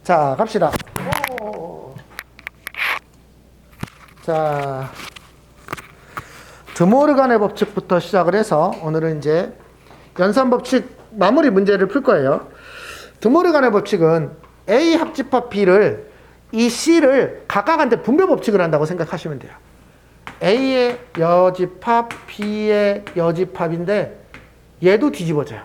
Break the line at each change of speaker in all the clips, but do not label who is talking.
자, 갑시다. 자, 드모르간의 법칙부터 시작을 해서 오늘은 이제 연산 법칙 마무리 문제를 풀 거예요. 드모르간의 법칙은 A 합집합 B를 이 C를 각각한테 분배 법칙을 한다고 생각하시면 돼요. A의 여집합, B의 여집합인데 얘도 뒤집어져요.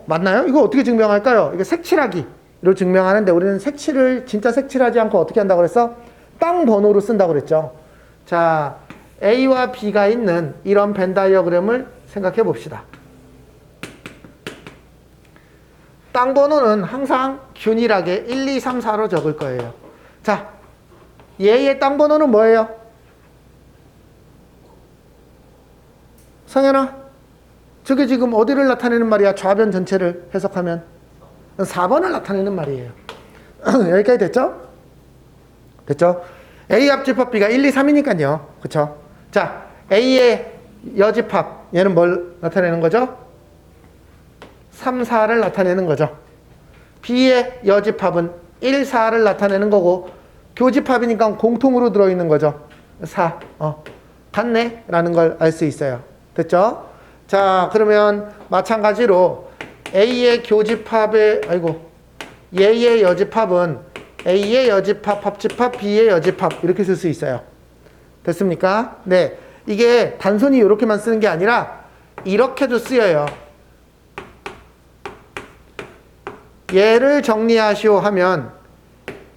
맞나요? 이거 어떻게 증명할까요? 이게 색칠하기로 증명하는데 우리는 색칠을 진짜 색칠하지 않고 어떻게 한다고 그랬어? 땅 번호로 쓴다고 그랬죠. 자, A와 B가 있는 이런 벤 다이어그램을 생각해 봅시다. 땅 번호는 항상 균일하게 1, 2, 3, 4로 적을 거예요. 자, 얘의 땅 번호는 뭐예요? 성현아, 저게 지금 어디를 나타내는 말이야? 좌변 전체를 해석하면 4번을 나타내는 말이에요. 여기까지 됐죠? 됐죠? A 합집합 B가 1, 2, 3이니까요. 그쵸? 자, A의 여집합, 얘는 뭘 나타내는 거죠? 3, 4를 나타내는 거죠. B의 여집합은 1, 4를 나타내는 거고, 교집합이니까 공통으로 들어있는 거죠. 4. 같네? 라는 걸 알 수 있어요. 됐죠? 자, 그러면 마찬가지로 A의 교집합의, 얘의 여집합은 A의 여집합, 합집합, B의 여집합 이렇게 쓸 수 있어요. 됐습니까? 네. 이게 단순히 이렇게만 쓰는 게 아니라 이렇게도 쓰여요. 얘를 정리하시오 하면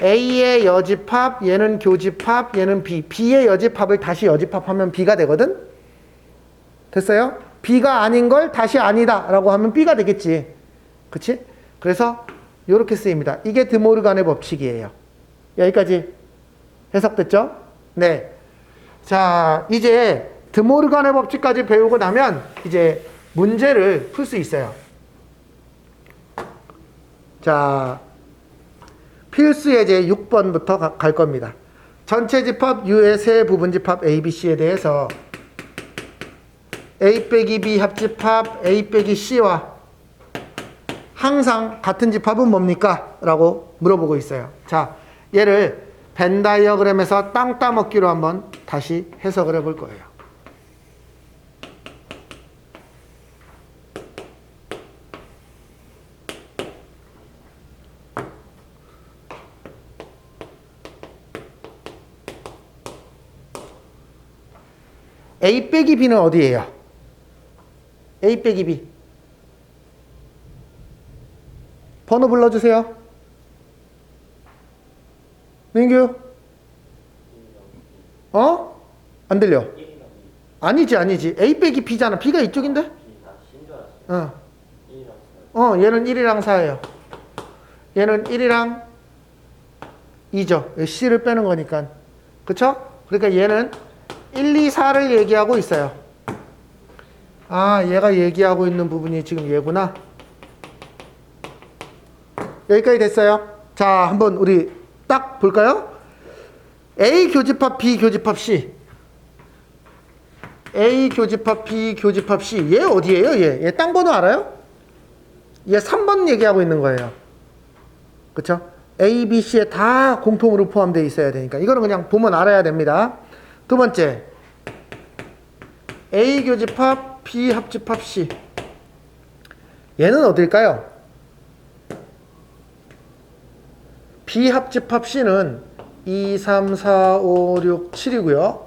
A의 여집합, 얘는 교집합, 얘는 B. B의 여집합을 다시 여집합하면 B가 되거든? 됐어요? B가 아닌 걸 다시 아니다 라고 하면 B가 되겠지. 그치? 그래서 이렇게 쓰입니다. 이게 드모르간의 법칙이에요. 여기까지 해석됐죠? 네. 자, 이제 드모르간의 법칙까지 배우고 나면 이제 문제를 풀 수 있어요. 자, 필수 예제 6번부터 갈 겁니다. 전체 집합 U의 세 부분 집합 A, B, C에 대해서 A 빼기 B 합집합 A 빼기 C와 항상 같은 집합은 뭡니까? 라고 물어보고 있어요. 자, 얘를 벤 다이어그램에서 땅 따먹기로 한번 다시 해석을 해볼 거예요. A 빼기 B는 어디예요? A 빼기 B. 번호 불러주세요. 민규. 안 들려. 아니지. A 빼기 B잖아. B가 이쪽인데? 얘는 1이랑 4예요. 얘는 1이랑 2죠. C를 빼는 거니까. 그쵸? 그러니까 얘는 1, 2, 4를 얘기하고 있어요. 아, 얘가 얘기하고 있는 부분이 지금 얘구나. 여기까지 됐어요. 자, 한번 우리 딱 볼까요? A 교집합 B 교집합 C. A 교집합 B 교집합 C. 얘 어디예요? 얘 땅 번호 알아요? 얘 3번 얘기하고 있는 거예요. 그쵸? A, B, C에 다 공통으로 포함되어 있어야 되니까 이거는 그냥 보면 알아야 됩니다. 두 번째, A 교집합 B 합집합 C. 얘는 어딜까요? B 합집합 C는 2, 3, 4, 5, 6, 7이고요.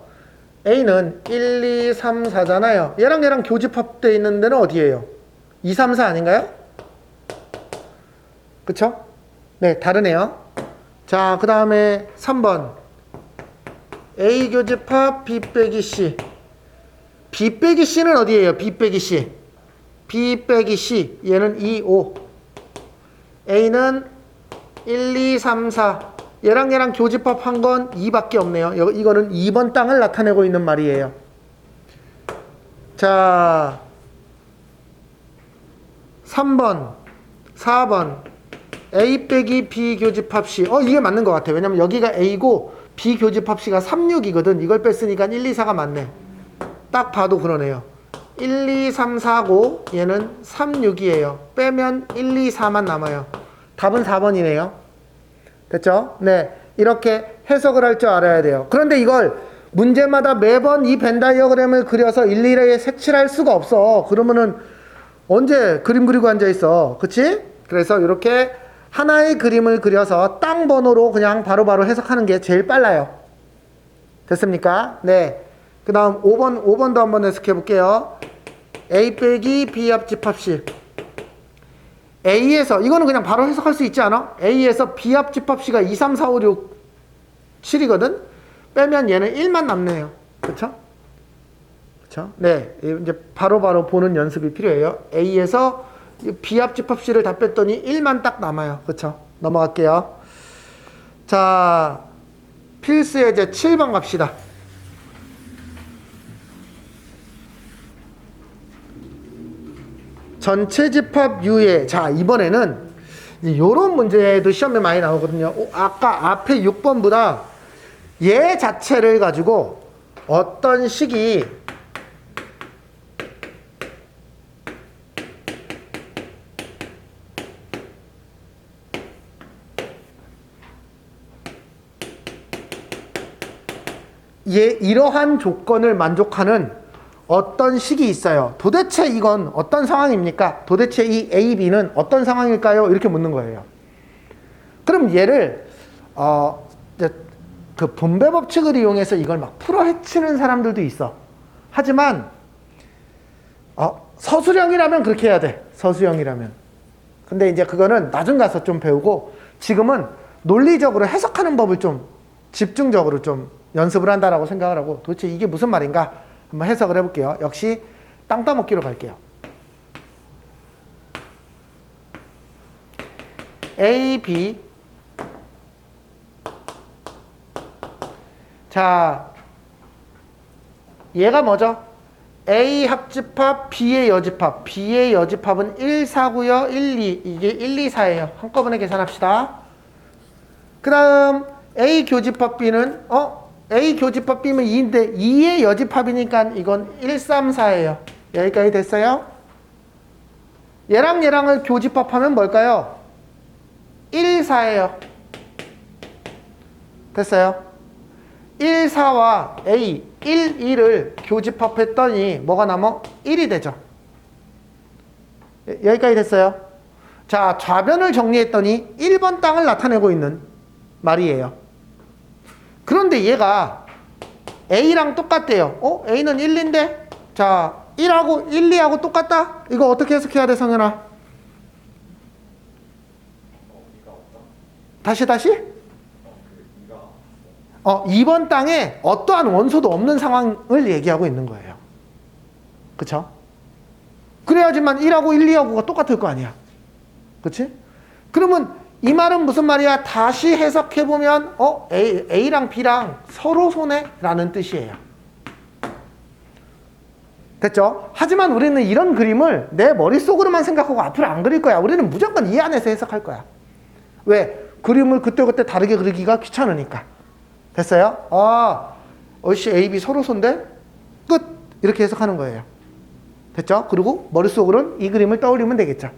A는 1, 2, 3, 4잖아요. 얘랑 교집합되어 있는 데는 어디예요? 2, 3, 4 아닌가요? 그쵸? 네, 다르네요. 자, 그 다음에 3번. A 교집합 B 빼기 C. B 빼기 C는 어디예요? B 빼기 C. B 빼기 C. 얘는 2, 5. A는 1, 2, 3, 4. 얘랑 교집합한 건 2밖에 없네요. 이거는 2번 땅을 나타내고 있는 말이에요. 자, 3번, 4번. A 빼기 B 교집합 C. 이게 맞는 것 같아요. 왜냐면 여기가 A고 B 교집합 C가 3, 6이거든. 이걸 뺐으니까 1, 2, 4가 맞네. 딱 봐도 그러네요. 1, 2, 3, 4고 얘는 3, 6이에요. 빼면 1, 2, 4만 남아요. 답은 4번이네요. 됐죠? 네. 이렇게 해석을 할 줄 알아야 돼요. 그런데 이걸 문제마다 매번 이 벤 다이어그램을 그려서 일일이 색칠할 수가 없어. 그러면은 언제 그림 그리고 앉아있어. 그치? 그래서 이렇게 하나의 그림을 그려서 땅 번호로 그냥 바로바로 해석하는 게 제일 빨라요. 됐습니까? 네. 그 다음 5번도 한번 해석해 볼게요. A 빼기 B 합집합식. A에서, 이거는 그냥 바로 해석할 수 있지 않아? A에서 B 합집합식가 2, 3, 4, 5, 6, 7이거든? 빼면 얘는 1만 남네요. 그쵸? 그쵸? 네. 이제 바로바로 보는 연습이 필요해요. A에서 B 합집합식을 다 뺐더니 1만 딱 남아요. 그쵸? 넘어갈게요. 자, 필수 예제 7번 갑시다. 전체 집합 유예. 자, 이번에는 이런 문제도 시험에 많이 나오거든요. 아까 앞에 6번보다 얘 자체를 가지고 어떤 식이 이러한 조건을 만족하는 어떤 식이 있어요. 도대체 이건 어떤 상황입니까? 도대체 이 A, B는 어떤 상황일까요? 이렇게 묻는 거예요. 그럼 얘를 그 분배 법칙을 이용해서 이걸 막 풀어 헤치는 사람들도 있어. 하지만 서술형이라면 그렇게 해야 돼. 서술형이라면. 근데 이제 그거는 나중 가서 좀 배우고 지금은 논리적으로 해석하는 법을 좀 집중적으로 좀 연습을 한다라고 생각을 하고 도대체 이게 무슨 말인가 한번 해석을 해볼게요. 역시 땅 따먹기로 갈게요. A, B. 자, 얘가 뭐죠? A 합집합, B의 여집합. B의 여집합은 1, 4고요. 1, 2. 이게 1, 2, 4예요. 한꺼번에 계산합시다. 그 다음 A 교집합 B는 A 교집합 B면 2인데 2의 여집합이니까 이건 1, 3, 4예요. 여기까지 됐어요? 얘랑 얘랑을 교집합하면 뭘까요? 1, 4예요. 됐어요? 1, 4와 A, 1, 2를 교집합했더니 뭐가 남아? 1이 되죠. 여기까지 됐어요? 자, 좌변을 정리했더니 1번 땅을 나타내고 있는 말이에요. 그런데 얘가 A랑 똑같대요. A는 1인데? 자, 1하고 1, 2하고 똑같다? 이거 어떻게 해석해야 돼, 성현아? 다시? 2번 땅에 어떠한 원소도 없는 상황을 얘기하고 있는 거예요. 그쵸? 그래야지만 1하고 1, 2하고가 똑같을 거 아니야. 그치? 그러면 이 말은 무슨 말이야? 다시 해석해보면 A랑 B랑 서로 손해? 라는 뜻이에요. 됐죠? 하지만 우리는 이런 그림을 내 머릿속으로만 생각하고 앞으로 안 그릴 거야. 우리는 무조건 이 안에서 해석할 거야. 왜? 그림을 그때그때 다르게 그리기가 귀찮으니까. 됐어요? 얼씨 A, B 서로 손대? 끝! 이렇게 해석하는 거예요. 됐죠? 그리고 머릿속으로는 이 그림을 떠올리면 되겠죠.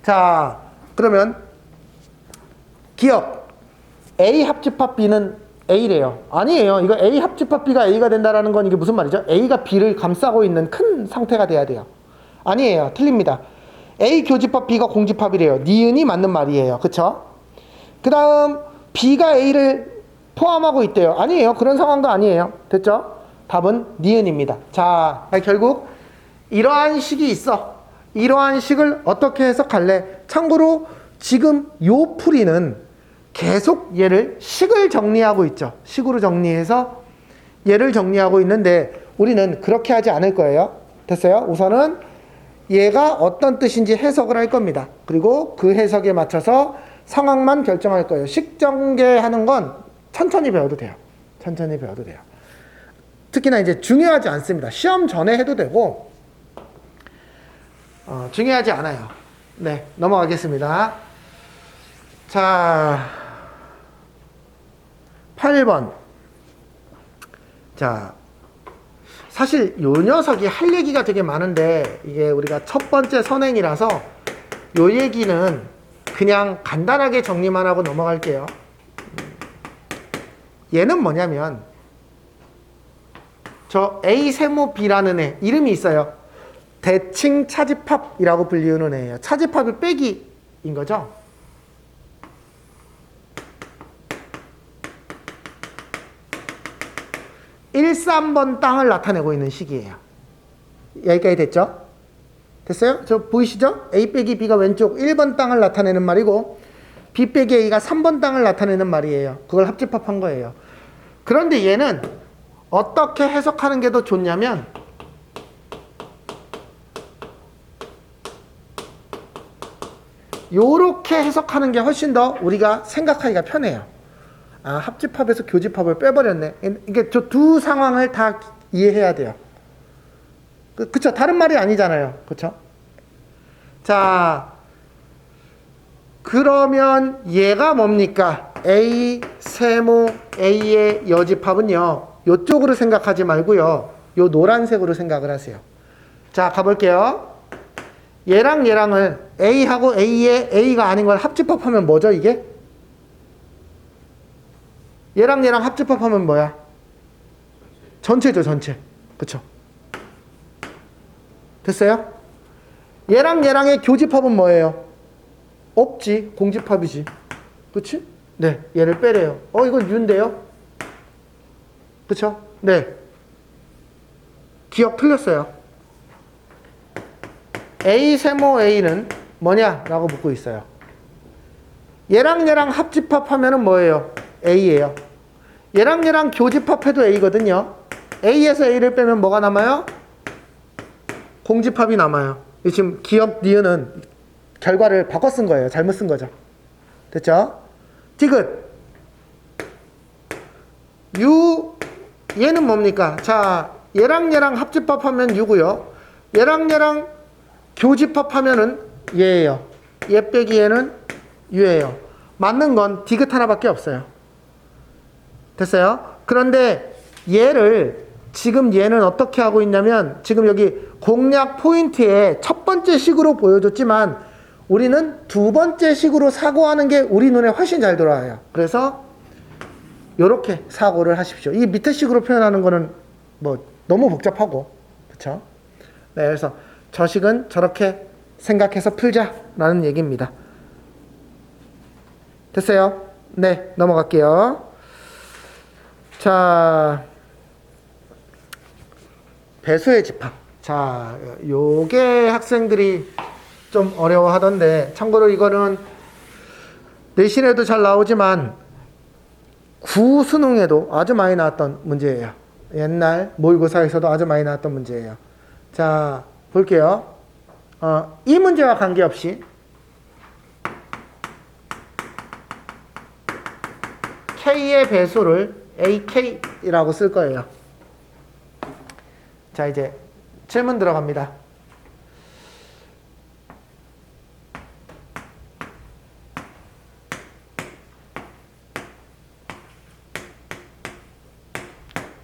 자, 그러면 기억. A 합집합 B는 A래요. 아니에요. 이거 A 합집합 B가 A가 된다라는 건 이게 무슨 말이죠? A가 B를 감싸고 있는 큰 상태가 돼야 돼요. 아니에요. 틀립니다. A 교집합 B가 공집합이래요. 니은이 맞는 말이에요. 그쵸? 그 다음 B가 A를 포함하고 있대요. 아니에요. 그런 상황도 아니에요. 됐죠? 답은 니은입니다. 자, 결국 이러한 식이 있어. 이러한 식을 어떻게 해석할래? 참고로 지금 요 풀이는 계속 얘를 식을 정리하고 있죠. 식으로 정리해서 얘를 정리하고 있는데 우리는 그렇게 하지 않을 거예요. 됐어요? 우선은 얘가 어떤 뜻인지 해석을 할 겁니다. 그리고 그 해석에 맞춰서 상황만 결정할 거예요. 식 전개하는 건 천천히 배워도 돼요. 천천히 배워도 돼요. 특히나 이제 중요하지 않습니다. 시험 전에 해도 되고 중요하지 않아요. 네, 넘어가겠습니다. 자, 8번. 자, 사실 요 녀석이 할 얘기가 되게 많은데 이게 우리가 첫 번째 선행이라서 요 얘기는 그냥 간단하게 정리만 하고 넘어갈게요. 얘는 뭐냐면 저 A 세모 B라는 애 이름이 있어요. 대칭 차집합이라고 불리우는 애예요. 차집합이 빼기인 거죠. 1,3번 땅을 나타내고 있는 식이에요. 여기까지 됐죠? 됐어요? 저 보이시죠? A 빼기 B가 왼쪽 1번 땅을 나타내는 말이고 B 빼기 A가 3번 땅을 나타내는 말이에요. 그걸 합집합한 거예요. 그런데 얘는 어떻게 해석하는 게 더 좋냐면 요렇게 해석하는 게 훨씬 더 우리가 생각하기가 편해요. 아, 합집합에서 교집합을 빼버렸네. 이게 저 두 상황을 다 이해해야 돼요. 그쵸? 다른 말이 아니잖아요. 그쵸? 자, 그러면 얘가 뭡니까? A 세모 A의 여집합은요. 요쪽으로 생각하지 말고요. 요 노란색으로 생각을 하세요. 자, 가볼게요. 얘랑 얘랑을 A하고 A의 A가 아닌 걸 합집합하면 뭐죠, 이게? 얘랑 얘랑 합집합하면 뭐야? 전체죠, 전체. 그쵸? 됐어요? 얘랑 얘랑의 교집합은 뭐예요? 없지. 공집합이지. 그치? 네. 얘를 빼래요. 이건 U인데요? 그쵸? 네. 기억 틀렸어요. A 세모 A는 뭐냐? 라고 묻고 있어요. 얘랑 얘랑 합집합하면은 뭐예요? A예요. 얘랑 얘랑 교집합해도 A거든요. A에서 A를 빼면 뭐가 남아요? 공집합이 남아요. 지금 기억 니은은 결과를 바꿔 쓴 거예요. 잘못 쓴 거죠. 됐죠? 디귿. 얘는 뭡니까? 자, 얘랑 얘랑 합집합하면 U고요. 얘랑 얘랑 교집합하면은 얘예요. 얘 빼기 얘는 U예요. 맞는 건 디귿 하나밖에 없어요. 됐어요? 그런데 지금 얘는 어떻게 하고 있냐면 지금 여기 공략 포인트에 첫 번째 식으로 보여줬지만 우리는 두 번째 식으로 사고하는 게 우리 눈에 훨씬 잘 들어와요. 그래서 이렇게 사고를 하십시오. 이 밑에 식으로 표현하는 거는 뭐 너무 복잡하고, 그렇죠? 네, 그래서 저 식은 저렇게 생각해서 풀자라는 얘기입니다. 됐어요? 네, 넘어갈게요. 자, 배수의 집합. 자, 요게 학생들이 좀 어려워하던데, 참고로 이거는 내신에도 잘 나오지만 구수능에도 아주 많이 나왔던 문제예요. 옛날 모의고사에서도 아주 많이 나왔던 문제예요. 자, 볼게요. 이 문제와 관계없이 K의 배수를 AK라고 쓸 거예요. 자, 이제 질문 들어갑니다.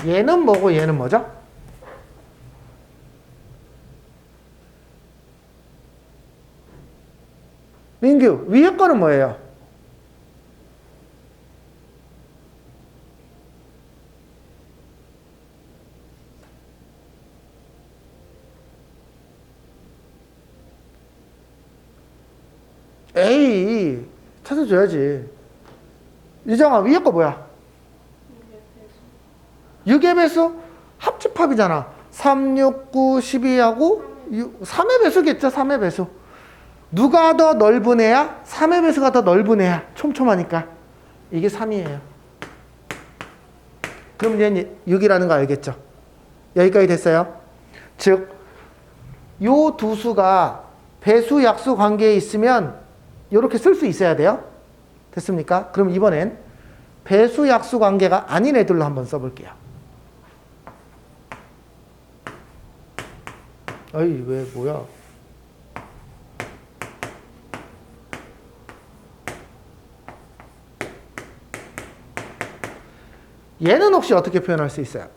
얘는 뭐고 얘는 뭐죠? 민규, 위에 거는 뭐예요? 에이, 찾아줘야지. 유정아, 위에 거 뭐야? 6의 배수? 합집합이잖아. 3, 6, 9, 12하고 3의 배수겠죠, 3의 배수. 누가 더 넓은 애야? 3의 배수가 더 넓은 애야. 촘촘하니까. 이게 3이에요. 그럼 이제 6이라는 거 알겠죠? 여기까지 됐어요? 즉, 요 두 수가 배수 약수 관계에 있으면 이렇게 쓸 수 있어야 돼요. 됐습니까? 그럼 이번엔 배수 약수 관계가 아닌 애들로 한번 써볼게요. 어이, 왜, 뭐야? 얘는 혹시 어떻게 표현할 수 있어요?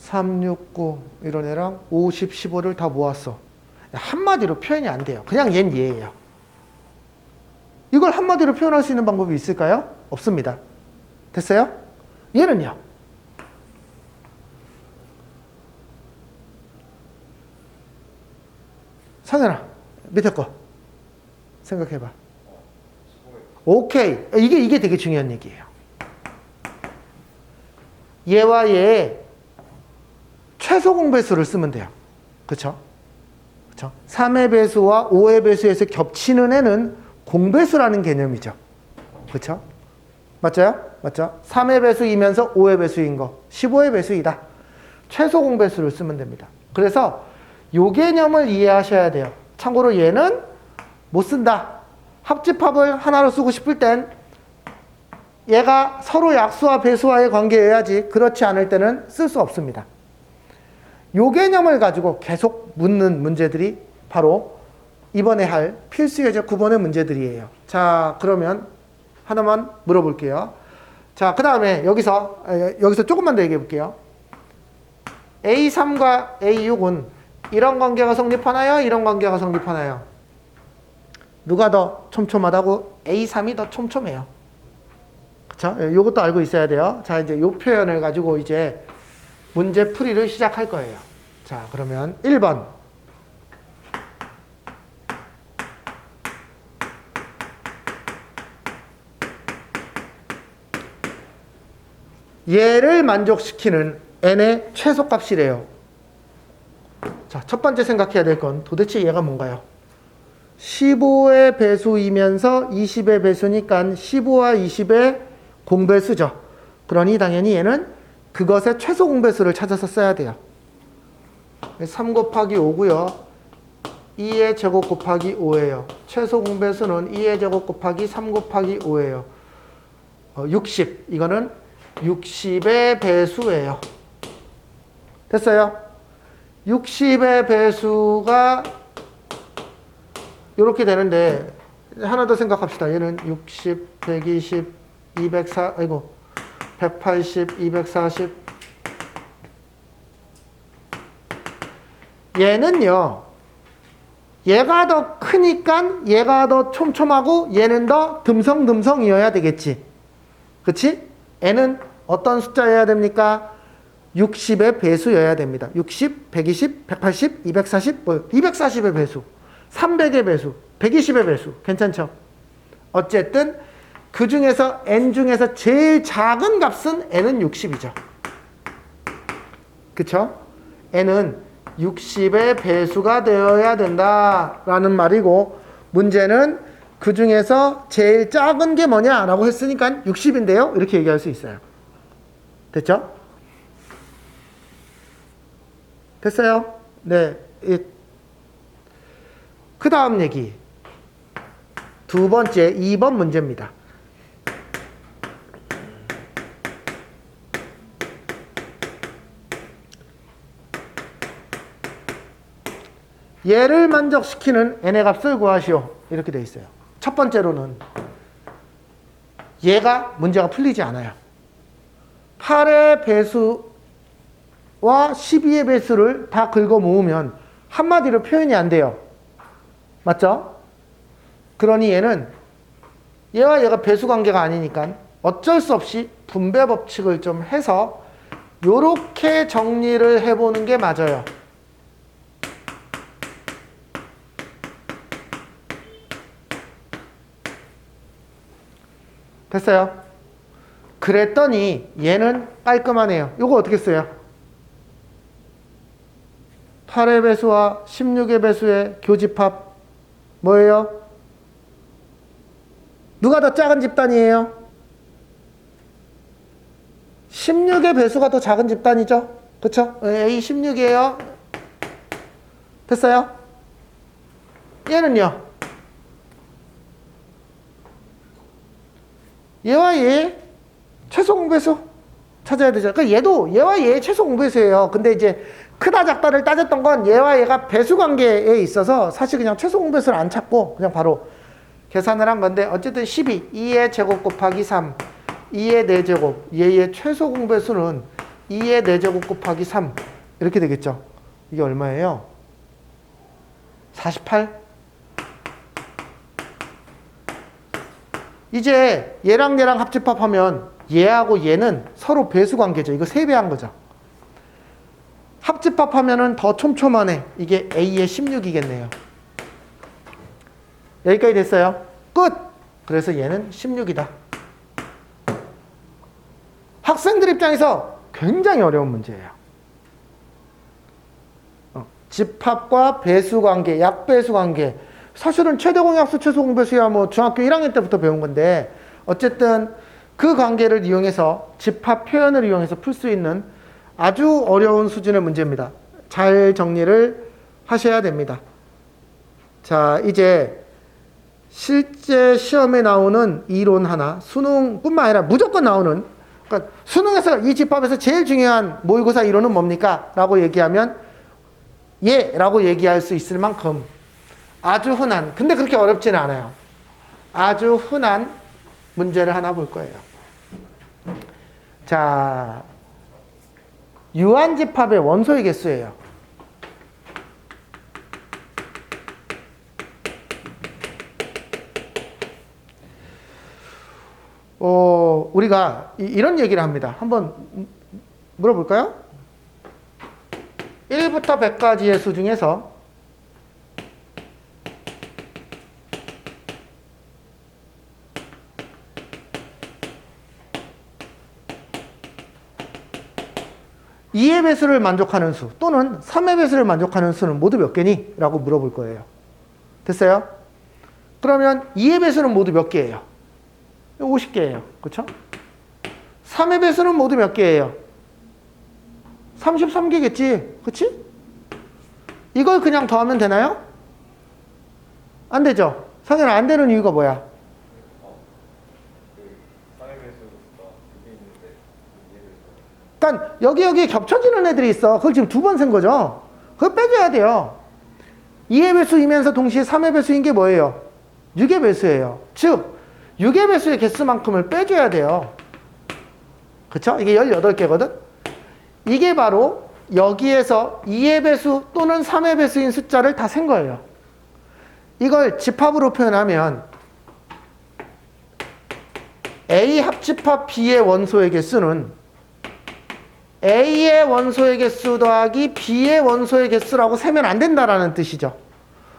3, 6, 9 이런 애랑 50, 15를 다 모았어. 한마디로 표현이 안 돼요. 그냥 얜 얘예요. 이걸 한마디로 표현할 수 있는 방법이 있을까요? 없습니다. 됐어요? 얘는요? 상현아, 밑에 거 생각해봐. 오케이. 이게 되게 중요한 얘기예요. 얘와 얘의 최소 공배수를 쓰면 돼요. 그쵸? 그쵸? 3의 배수와 5의 배수에서 겹치는 애는 공배수라는 개념이죠. 그쵸? 맞죠? 맞죠? 3의 배수이면서 5의 배수인 거, 15의 배수이다. 최소 공배수를 쓰면 됩니다. 그래서 요 개념을 이해하셔야 돼요. 참고로 얘는 못 쓴다. 합집합을 하나로 쓰고 싶을 땐 얘가 서로 약수와 배수와의 관계여야지, 그렇지 않을 때는 쓸 수 없습니다. 요 개념을 가지고 계속 묻는 문제들이 바로 이번에 할 필수 예제 9번의 문제들이에요. 자, 그러면 하나만 물어볼게요. 자, 그 다음에 여기서 조금만 더 얘기해 볼게요. A3과 A6은 이런 관계가 성립하나요? 이런 관계가 성립하나요? 누가 더 촘촘하다고? A3이 더 촘촘해요. 그쵸? 요것도 알고 있어야 돼요. 자, 이제 요 표현을 가지고 이제 문제 풀이를 시작할 거예요. 자, 그러면 1번. 얘를 만족시키는 n의 최소값이래요. 자, 첫 번째 생각해야 될 건 도대체 얘가 뭔가요? 15의 배수이면서 20의 배수니까 15와 20의 공배수죠. 그러니 당연히 얘는 그것의 최소 공배수를 찾아서 써야 돼요. 3 곱하기 5고요. 2의 제곱 곱하기 5예요. 최소 공배수는 2의 제곱 곱하기 3 곱하기 5예요. 60. 이거는 60의 배수예요. 됐어요? 60의 배수가 이렇게 되는데 하나 더 생각합시다. 얘는 60, 120, 180, 240. 얘는요. 얘가 더 크니까 얘가 더 촘촘하고 얘는 더 듬성듬성이어야 되겠지. 그치? n은 어떤 숫자여야 됩니까? 60의 배수여야 됩니다. 60, 120, 180, 240, 240의 배수, 300의 배수, 120의 배수. 괜찮죠? 어쨌든 그 중에서 n 중에서 제일 작은 값은 n은 60이죠. 그쵸? n은 60의 배수가 되어야 된다라는 말이고, 문제는 그 중에서 제일 작은 게 뭐냐라고 했으니까 60인데요. 이렇게 얘기할 수 있어요. 됐죠? 됐어요? 네. 그 다음 얘기. 두 번째, 2번 문제입니다. 얘를 만족시키는 n의 값을 구하시오. 이렇게 돼 있어요. 첫 번째로는 얘가 문제가 풀리지 않아요. 8의 배수와 12의 배수를 다 긁어 모으면 한마디로 표현이 안 돼요. 맞죠? 그러니 얘는 얘와 얘가 배수 관계가 아니니까 어쩔 수 없이 분배 법칙을 좀 해서 요렇게 정리를 해보는 게 맞아요. 됐어요? 그랬더니 얘는 깔끔하네요. 요거 어떻게 써요? 8의 배수와 16의 배수의 교집합 뭐예요? 누가 더 작은 집단이에요? 16의 배수가 더 작은 집단이죠? 그쵸? A 16이에요. 됐어요? 얘는요? 얘와 얘 최소 공배수 찾아야 되죠. 그러니까 얘도 얘와 얘의 최소 공배수예요. 근데 이제 크다 작다를 따졌던 건 얘와 얘가 배수 관계에 있어서 사실 그냥 최소 공배수를 안 찾고 그냥 바로 계산을 한 건데, 어쨌든 12, 2의 제곱 곱하기 3, 2의 4제곱, 얘의 최소 공배수는 2의 4제곱 곱하기 3 이렇게 되겠죠. 이게 얼마예요? 48? 이제 얘랑 얘랑 합집합하면 얘하고 얘는 서로 배수관계죠. 이거 3배한 거죠. 합집합하면은 더 촘촘하네. 이게 A의 16이겠네요. 여기까지 됐어요. 끝! 그래서 얘는 16이다. 학생들 입장에서 굉장히 어려운 문제예요. 집합과 배수관계, 약배수관계. 사실은 최대공약수, 최소공배수야 뭐 중학교 1학년 때부터 배운 건데 어쨌든 그 관계를 이용해서 집합 표현을 이용해서 풀 수 있는 아주 어려운 수준의 문제입니다. 잘 정리를 하셔야 됩니다. 자, 이제 실제 시험에 나오는 이론 하나, 수능뿐만 아니라 무조건 나오는, 그러니까 수능에서 이 집합에서 제일 중요한 모의고사 이론은 뭡니까? 라고 얘기하면 예! 라고 얘기할 수 있을 만큼 아주 흔한, 근데 그렇게 어렵지는 않아요. 아주 흔한 문제를 하나 볼 거예요. 자, 유한집합의 원소의 개수예요. 우리가 이런 얘기를 합니다. 한번 물어볼까요? 1부터 100까지의 수 중에서 (2) 의 배수를 만족하는 수 또는 (3) 의 배수를 만족하는 수는 모두 몇 개니? 라고 물어볼 거예요. 됐어요? 그러면 (2) 의 배수는 모두 몇 개예요? 50개예요. 그렇죠? 3의 배수는 모두 몇 개예요? 33개겠지? 그치? 이걸 그냥 더하면 되나요? 안 되죠? 성현아, 안 되는 이유가 뭐야? 그러니까 여기 겹쳐지는 애들이 있어. 그걸 지금 2번 센 거죠? 그걸 빼줘야 돼요. 2의 배수이면서 동시에 3의 배수인 게 뭐예요? 6의 배수예요. 즉 6의 배수의 개수만큼을 빼줘야 돼요. 그쵸? 이게 18개거든? 이게 바로 여기에서 2의 배수 또는 3의 배수인 숫자를 다 센 거예요. 이걸 집합으로 표현하면 A 합집합 B의 원소의 개수는 A의 원소의 개수 더하기 B의 원소의 개수라고 세면 안 된다라는 뜻이죠.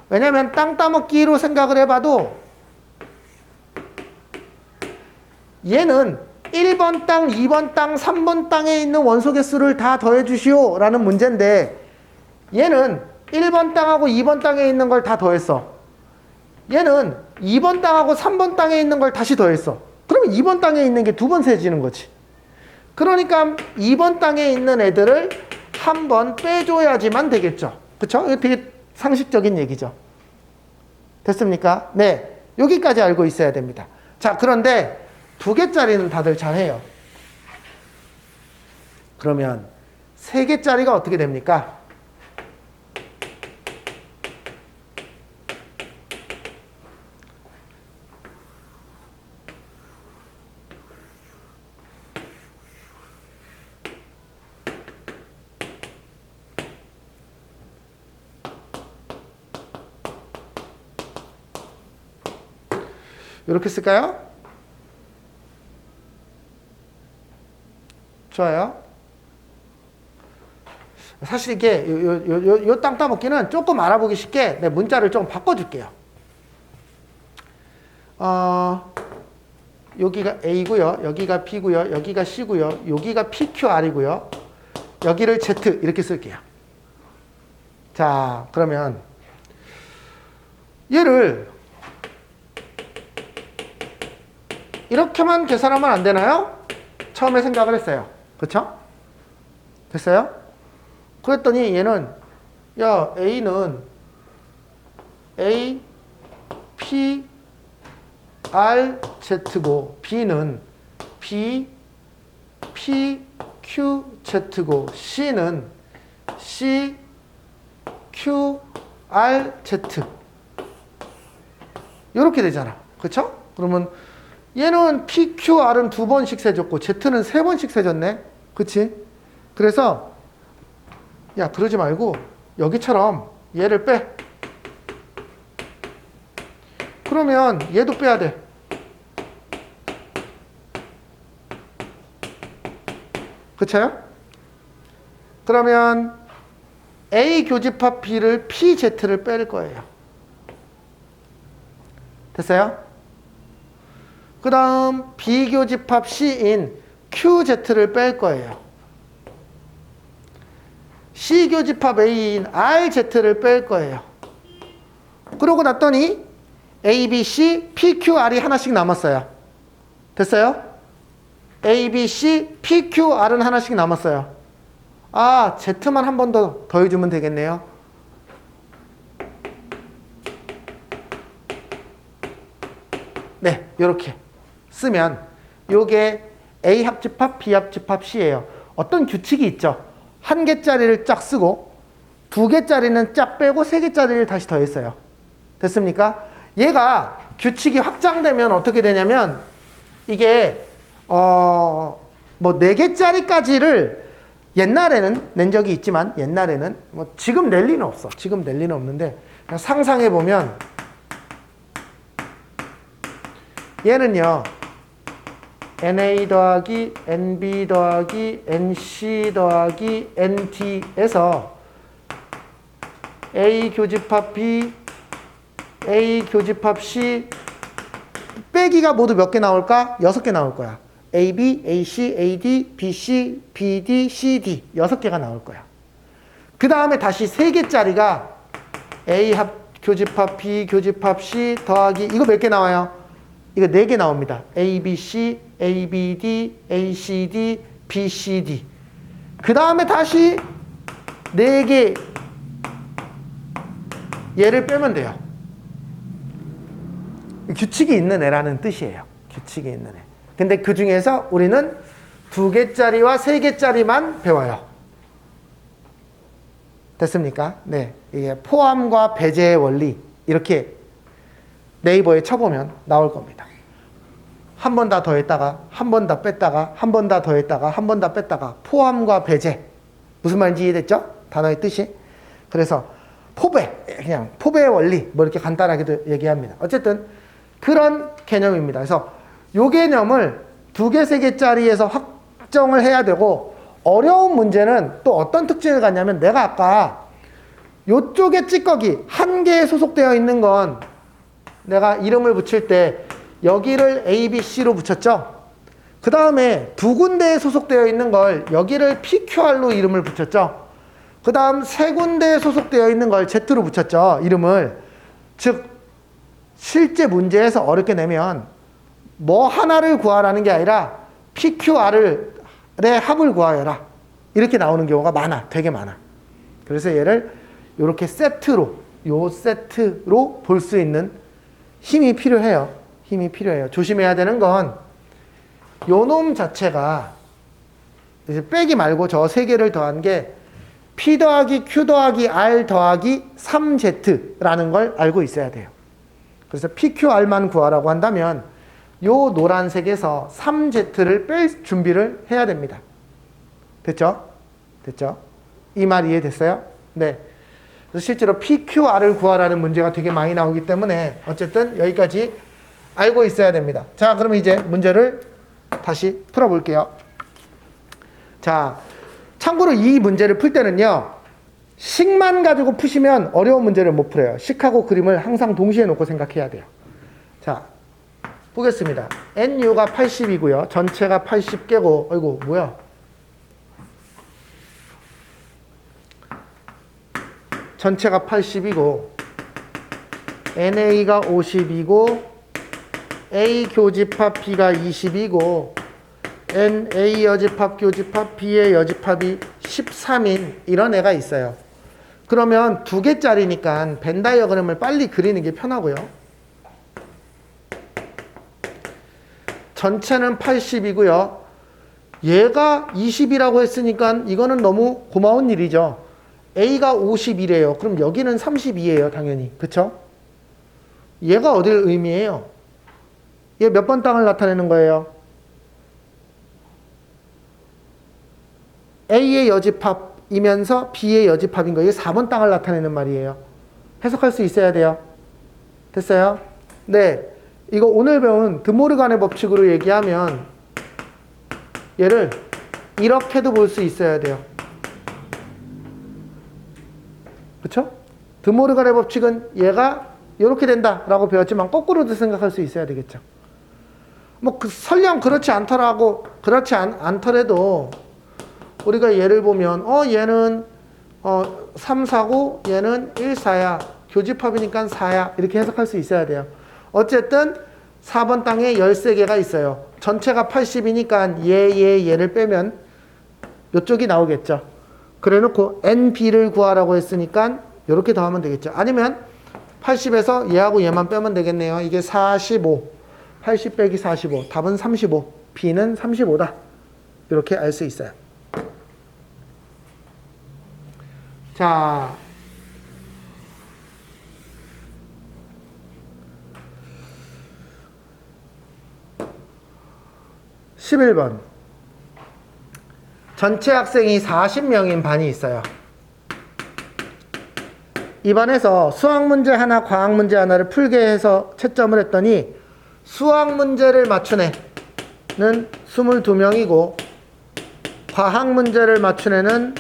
왜냐면 땅 따먹기로 생각을 해봐도 얘는 1번 땅, 2번 땅, 3번 땅에 있는 원소 개수를 다 더해 주시오 라는 문제인데 얘는 1번 땅하고 2번 땅에 있는 걸 다 더했어. 얘는 2번 땅하고 3번 땅에 있는 걸 다시 더했어. 그러면 2번 땅에 있는 게 2번 세지는 거지. 그러니까 2번 땅에 있는 애들을 한 번 빼줘야지만 되겠죠. 그쵸? 이거 되게 상식적인 얘기죠. 됐습니까? 네. 여기까지 알고 있어야 됩니다. 자, 그런데 2개짜리는 다들 잘해요. 그러면 3개짜리가 어떻게 됩니까? 이렇게 쓸까요? 좋아요. 사실 이게 요 땅 따먹기는 조금 알아보기 쉽게 내 문자를 좀 바꿔줄게요. 여기가 A고요. 여기가 B고요. 여기가 C고요. 여기가 PQR이고요. 여기를 Z 이렇게 쓸게요. 자, 그러면 얘를 이렇게만 계산하면 안 되나요? 처음에 생각을 했어요. 그쵸? 됐어요? 그랬더니 얘는 야 A는 A, P, R, Z고 B는 B, P, Q, Z고 C는 C, Q, R, Z 이렇게 되잖아. 그쵸? 그러면 얘는 P, Q, R은 2번씩 세졌고 Z는 3번씩 세졌네. 그치? 그래서 야 그러지 말고 여기처럼 얘를 빼. 그러면 얘도 빼야 돼. 그쳐요? 그러면 A 교집합 B를 PZ를 뺄 거예요. 됐어요? 그 다음 B 교집합 C인 QZ를 뺄 거예요. C 교집합 A인 RZ를 뺄 거예요. 그러고 났더니 A, B, C, P, Q, R이 하나씩 남았어요. 됐어요? A, B, C, P, Q, R은 하나씩 남았어요. 아, Z만 한 번 더 더해주면 되겠네요. 네, 이렇게 쓰면 요게 A 합집합, B 합집합 C예요. 어떤 규칙이 있죠. 한 개짜리를 짝 쓰고 두 개짜리는 짝 빼고 세 개짜리를 다시 더했어요. 됐습니까? 얘가 규칙이 확장되면 어떻게 되냐면 이게 뭐 4개짜리까지를 옛날에는 낸 적이 있지만 옛날에는 뭐 지금 낼 리는 없어. 지금 낼 리는 없는데 그냥 상상해 보면 얘는요. NA 더하기 NB 더하기 NC 더하기 ND에서 A 교집합 B, A 교집합 C 빼기가 모두 몇 개 나올까? 6개 나올 거야. AB, AC, AD, BC, BD, CD 6개가 나올 거야. 그 다음에 다시 3개짜리가 A 교집합 B, 교집합 C 더하기 이거 몇 개 나와요? 이거 4개 나옵니다. ABC, ABD, ACD, BCD. 그 다음에 다시 4개 얘를 빼면 돼요. 규칙이 있는 애라는 뜻이에요. 규칙이 있는 애. 근데 그 중에서 우리는 2개짜리와 3개짜리만 배워요. 됐습니까? 네. 이게 포함과 배제의 원리. 이렇게 네이버에 쳐보면 나올 겁니다. 한 번 다 더했다가, 한 번 다 뺐다가, 한 번 다 더했다가, 한 번 다 뺐다가, 포함과 배제. 무슨 말인지 이해됐죠? 단어의 뜻이. 그래서 포배, 그냥 포배의 원리, 뭐 이렇게 간단하게도 얘기합니다. 어쨌든 그런 개념입니다. 그래서 요 개념을 2개, 3개짜리에서 확정을 해야 되고, 어려운 문제는 또 어떤 특징을 갖냐면 내가 아까 요쪽에 찌꺼기 한 개에 소속되어 있는 건 내가 이름을 붙일 때 여기를 A, B, C로 붙였죠. 그 다음에 2군데에 소속되어 있는 걸 여기를 PQR로 이름을 붙였죠. 그 다음 3군데에 소속되어 있는 걸 Z로 붙였죠. 이름을. 즉 실제 문제에서 어렵게 내면 뭐 하나를 구하라는 게 아니라 PQR의 합을 구하여라. 이렇게 나오는 경우가 많아. 되게 많아. 그래서 얘를 이렇게 세트로 볼 수 있는 힘이 필요해요. 힘이 필요해요. 조심해야 되는 건 요 놈 자체가 빼기 말고 저 3개를 더한 게 P 더하기 Q 더하기 R 더하기 3Z라는 걸 알고 있어야 돼요. 그래서 PQR만 구하라고 한다면 요 노란색에서 3Z를 뺄 준비를 해야 됩니다. 됐죠? 됐죠? 이 말 이해됐어요? 네. 그래서 실제로 PQR을 구하라는 문제가 되게 많이 나오기 때문에 어쨌든 여기까지 알고 있어야 됩니다. 자, 그러면 이제 문제를 다시 풀어볼게요. 자, 참고로 이 문제를 풀 때는요. 식만 가지고 푸시면 어려운 문제를 못 풀어요. 식하고 그림을 항상 동시에 놓고 생각해야 돼요. 자, 보겠습니다. NU가 80이고요. 전체가 80개고, 아이고, 뭐야. 전체가 80이고, NA가 50이고, A 교집합 B가 20이고, NA 여집합 교집합 B의 여집합이 13인 이런 애가 있어요. 그러면 2개짜리니까 벤 다이어그램을 빨리 그리는 게 편하고요. 전체는 80이고요. 얘가 20이라고 했으니까 이거는 너무 고마운 일이죠. A가 51이에요. 그럼 여기는 32예요. 당연히. 그쵸? 얘가 어딜 의미해요? 얘 몇 번 땅을 나타내는 거예요? A의 여집합이면서 B의 여집합인 거. 이게 4번 땅을 나타내는 말이에요. 해석할 수 있어야 돼요. 됐어요? 네. 이거 오늘 배운 드모르간의 법칙으로 얘기하면 얘를 이렇게도 볼 수 있어야 돼요. 그쵸? 드모르간의 법칙은 얘가 이렇게 된다라고 배웠지만 거꾸로도 생각할 수 있어야 되겠죠. 뭐 설령 그렇지 않더라도 우리가 예를 보면 얘는 3, 4고 얘는 1, 4야. 교집합이니까 4야. 이렇게 해석할 수 있어야 돼요. 어쨌든 4번 땅에 13개가 있어요. 전체가 80이니까 얘를 빼면 이쪽이 나오겠죠. 그래 놓고 NB를 구하라고 했으니까 이렇게 더하면 되겠죠. 아니면 80에서 얘하고 얘만 빼면 되겠네요. 이게 45. 80 빼기 45. 답은 35. B는 35다. 이렇게 알 수 있어요. 자, 11번. 전체 학생이 40명인 반이 있어요. 이반에서 수학 문제 하나, 과학 문제 하나를 풀게 해서 채점을 했더니 수학 문제를 맞춘 애는 22명이고 과학 문제를 맞춘 애는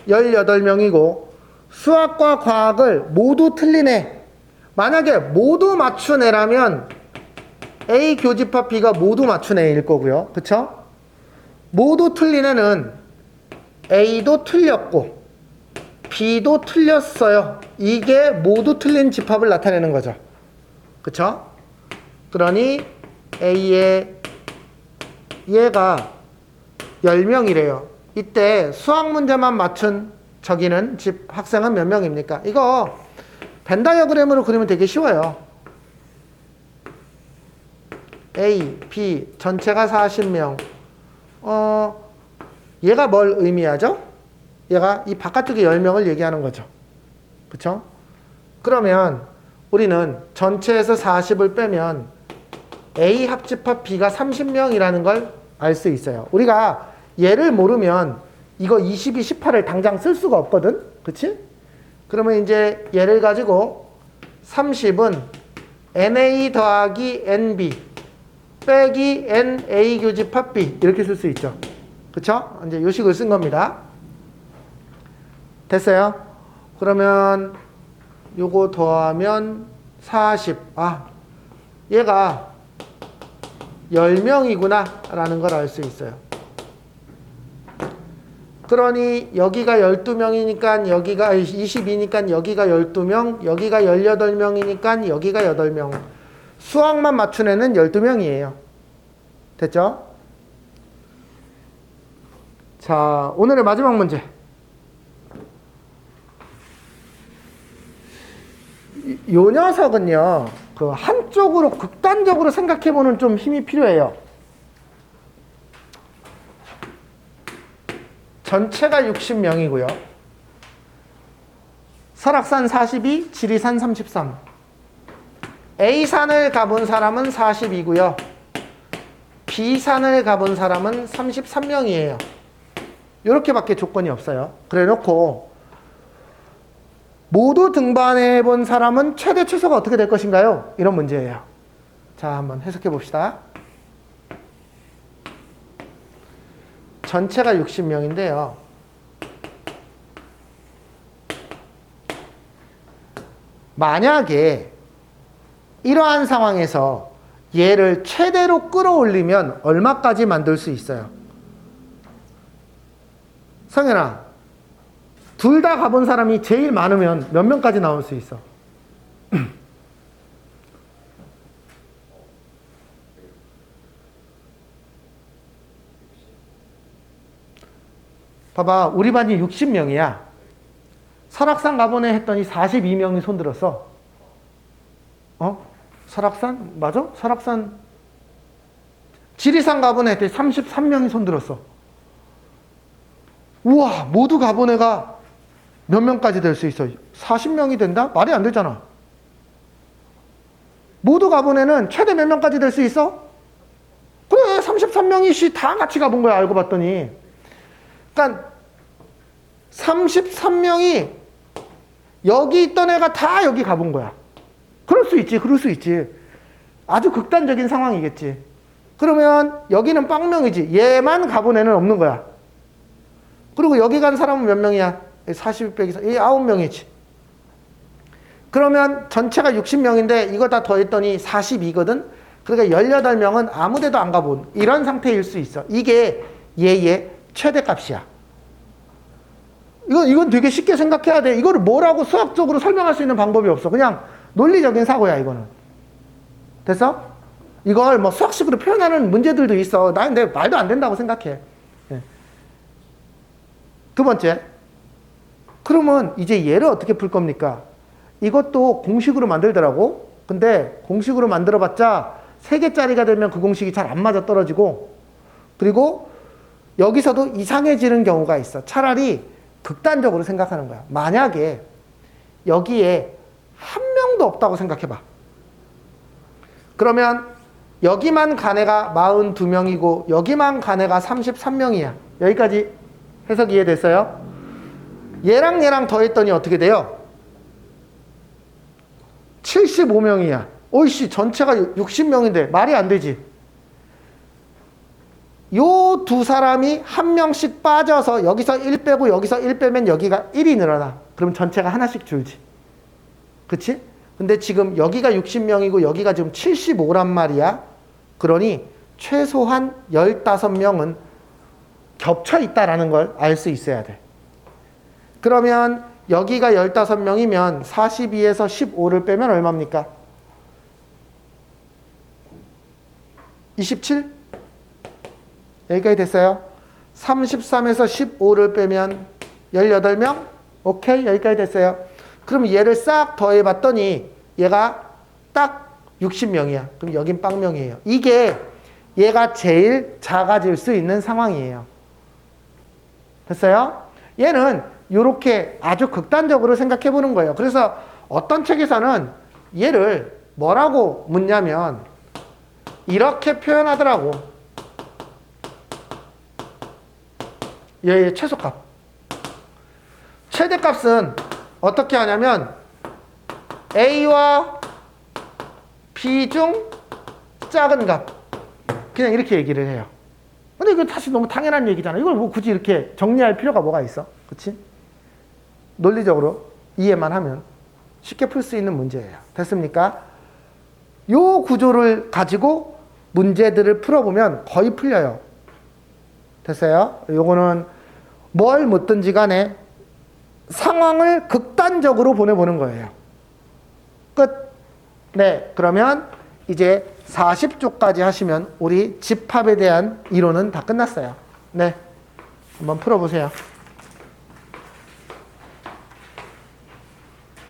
18명이고 수학과 과학을 모두 틀린 애, 만약에 모두 맞춘 애라면 A 교집합 B가 모두 맞춘 애일 거고요. 그쵸? 모두 틀린 애는 A도 틀렸고 B도 틀렸어요. 이게 모두 틀린 집합을 나타내는 거죠. 그쵸? 그러니 A의 얘가 10명이래요. 이때 수학 문제만 맞춘 저기는 학생은 몇 명입니까? 이거 벤 다이어그램으로 그리면 되게 쉬워요. A, B 전체가 40명. 얘가 뭘 의미하죠? 얘가 이 바깥쪽에 10명을 얘기하는 거죠. 그쵸? 그러면 우리는 전체에서 40을 빼면 A 합집합 B가 30명이라는 걸 알 수 있어요. 우리가 얘를 모르면 이거 22, 18을 당장 쓸 수가 없거든. 그치? 그러면 이제 얘를 가지고 30은 NA 더하기 NB 빼기 NA 교집합 B 이렇게 쓸 수 있죠. 그쵸? 이제 요식을 쓴 겁니다. 됐어요? 그러면 요거 더하면 40. 얘가 10명이구나 라는 걸 알 수 있어요. 그러니 여기가 12명이니까 여기가 22니까 여기가 12명, 여기가 18명이니까 여기가 8명. 수학만 맞춘 애는 12명이에요. 됐죠? 자, 오늘의 마지막 문제. 요 녀석은요, 그 한쪽으로 극단적으로 생각해보는 좀 힘이 필요해요. 전체가 60명이고요. 설악산 42, 지리산 33. A산을 가본 사람은 40이고요. B산을 가본 사람은 33명이에요. 이렇게밖에 조건이 없어요. 그래 놓고 모두 등반해 본 사람은 최대 최소가 어떻게 될 것인가요? 이런 문제예요. 자, 한번 해석해 봅시다. 전체가 60명인데요. 만약에 이러한 상황에서 얘를 최대로 끌어올리면 얼마까지 만들 수 있어요? 성현아, 둘 다 가본 사람이 제일 많으면 몇 명까지 나올 수 있어? 봐봐, 우리 반이 60명이야. 설악산 가보네 했더니 42명이 손들었어. 설악산? 맞아? 설악산. 지리산 가보네 했더니 33명이 손들었어. 우와, 모두 가본 애가 몇 명까지 될 수 있어? 40명이 된다? 말이 안 되잖아. 모두 가본 애는 최대 몇 명까지 될 수 있어? 그래, 33명이 다 같이 가본 거야, 알고 봤더니. 그러니까 33명이 여기 있던 애가 다 여기 가본 거야. 그럴 수 있지, 그럴 수 있지. 아주 극단적인 상황이겠지. 그러면 여기는 빵명이지. 얘만 가본 애는 없는 거야. 그리고 여기 간 사람은 몇 명이야? 40 빼기 4, 9명이지. 그러면 전체가 60명인데 이거 다 더했더니 42거든? 그러니까 18명은 아무 데도 안 가본 이런 상태일 수 있어. 이게 얘의 최대값이야. 이건 되게 쉽게 생각해야 돼. 이거를 뭐라고 수학적으로 설명할 수 있는 방법이 없어. 그냥 논리적인 사고야, 이거는. 됐어? 이걸 뭐 수학식으로 표현하는 문제들도 있어. 난 내 말도 안 된다고 생각해. 네. 두 번째. 그러면 이제 얘를 어떻게 풀 겁니까? 이것도 공식으로 만들더라고. 근데 공식으로 만들어봤자 3개짜리가 되면 그 공식이 잘 안 맞아 떨어지고, 그리고 여기서도 이상해지는 경우가 있어. 차라리 극단적으로 생각하는 거야. 만약에 여기에 한 명도 없다고 생각해봐. 그러면 여기만 간 애가 42명이고 여기만 간 애가 33명이야. 여기까지 해석 이해됐어요? 얘랑 더했더니 어떻게 돼요? 75명이야. 오이씨, 전체가 60명인데 말이 안 되지. 요 두 사람이 한 명씩 빠져서 여기서 1 빼고 여기서 1 빼면 여기가 1이 늘어나. 그럼 전체가 하나씩 줄지. 그치? 근데 지금 여기가 60명이고 여기가 지금 75란 말이야. 그러니 최소한 15명은 겹쳐 있다라는 걸 알 수 있어야 돼. 그러면 여기가 15명이면 42에서 15를 빼면 얼마입니까? 27? 여기까지 됐어요? 33에서 15를 빼면 18명? 오케이, 여기까지 됐어요. 그럼 얘를 싹 더해봤더니 얘가 딱 60명이야. 그럼 여긴 빵명이에요. 이게 얘가 제일 작아질 수 있는 상황이에요. 됐어요? 얘는 이렇게 아주 극단적으로 생각해 보는 거예요. 그래서 어떤 책에서는 얘를 뭐라고 묻냐면 이렇게 표현하더라고. 얘의 최소값. 최대값은 어떻게 하냐면 A와 B 중 작은 값. 그냥 이렇게 얘기를 해요. 근데 이거 사실 너무 당연한 얘기잖아. 이걸 뭐 굳이 이렇게 정리할 필요가 뭐가 있어? 그치? 논리적으로 이해만 하면 쉽게 풀 수 있는 문제예요. 됐습니까? 요 구조를 가지고 문제들을 풀어보면 거의 풀려요. 됐어요? 요거는 뭘 묻든지 간에 상황을 극단적으로 보내보는 거예요. 끝. 네, 그러면 이제 40조까지 하시면 우리 집합에 대한 이론은 다 끝났어요. 네, 한번 풀어보세요.